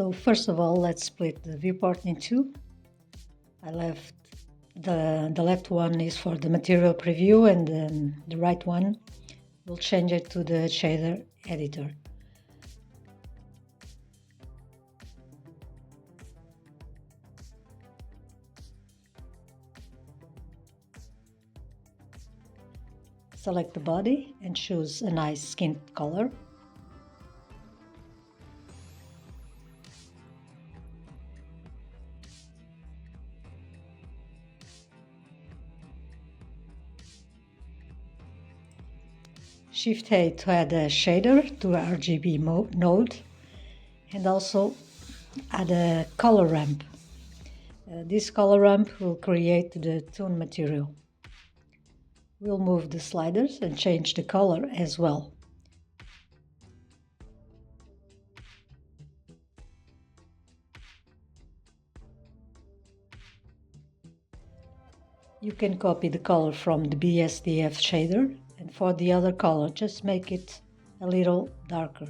So first of all, let's split the viewport in two. I left the left one is for the material preview, and the right one will change it to the shader editor. Select the body and choose a nice skin color. Shift A to add a shader to RGB node, and also add a color ramp. This color ramp will create the toon material. We'll move the sliders and change the color as well. You can copy the color from the BSDF shader, and for the other color just make it a little darker.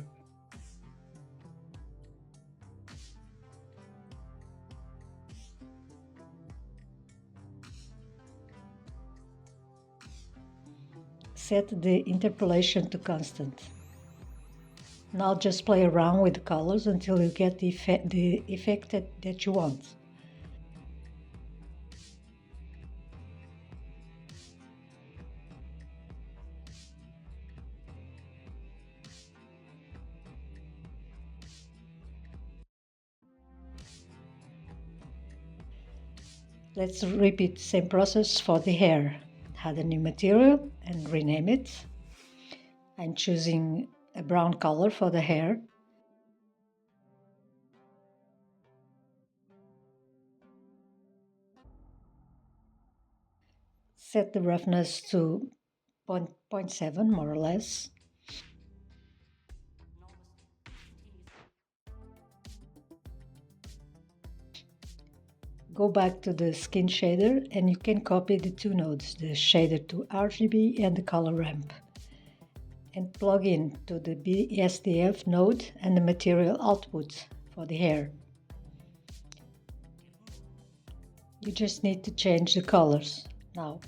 Set the interpolation to constant. Now just play around with the colors until you get the effect that you want. Let's repeat the same process for the hair. Add a new material and rename it. I'm choosing a brown color for the hair. Set the roughness to 0.7 more or less. Go back to the skin shader and you can copy the two nodes, the shader to RGB and the color ramp, and plug in to the BSDF node and the material output for the hair. You just need to change the colors now.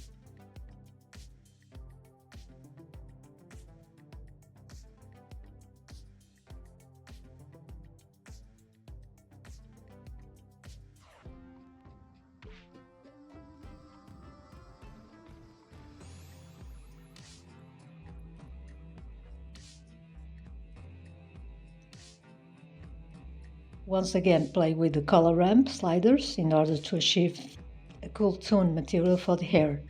Once again, play with the color ramp sliders in order to achieve a cool toon material for the hair.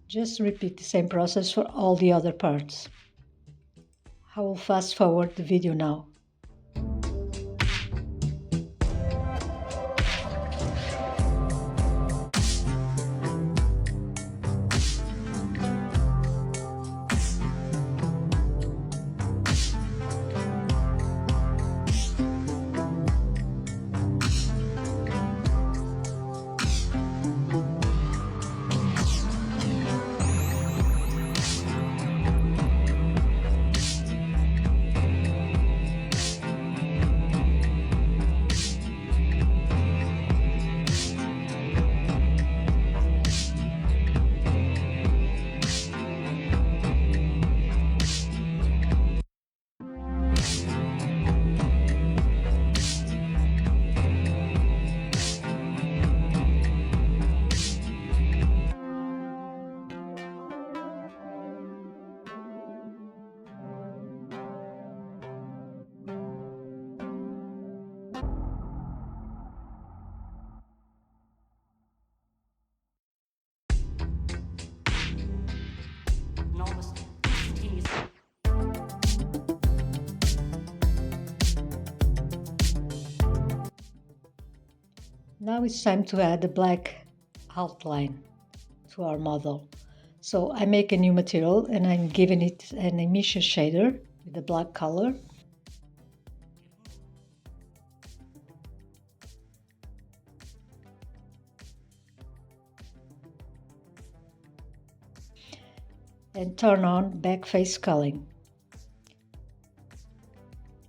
Just repeat the same process for all the other parts. I will fast forward the video now. Now it's time to add a black outline to our model. So I make a new material and I'm giving it an emission shader with a black color. and turn on backface culling.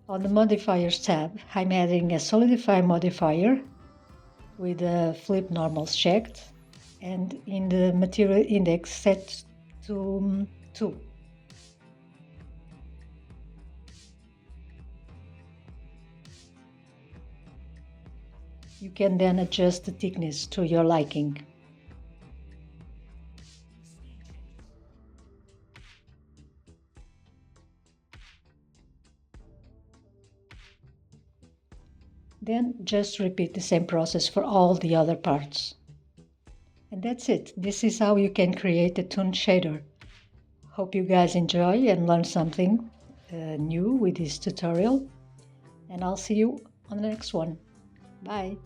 On the Modifiers tab, I'm adding a Solidify modifier with a Flip Normals checked, and in the Material Index set to 2. You can then adjust the thickness to your liking. Then just repeat the same process for all the other parts. And that's it. This is how you can create a Toon Shader. Hope you guys enjoy and learn something new with this tutorial. And I'll see you on the next one. Bye!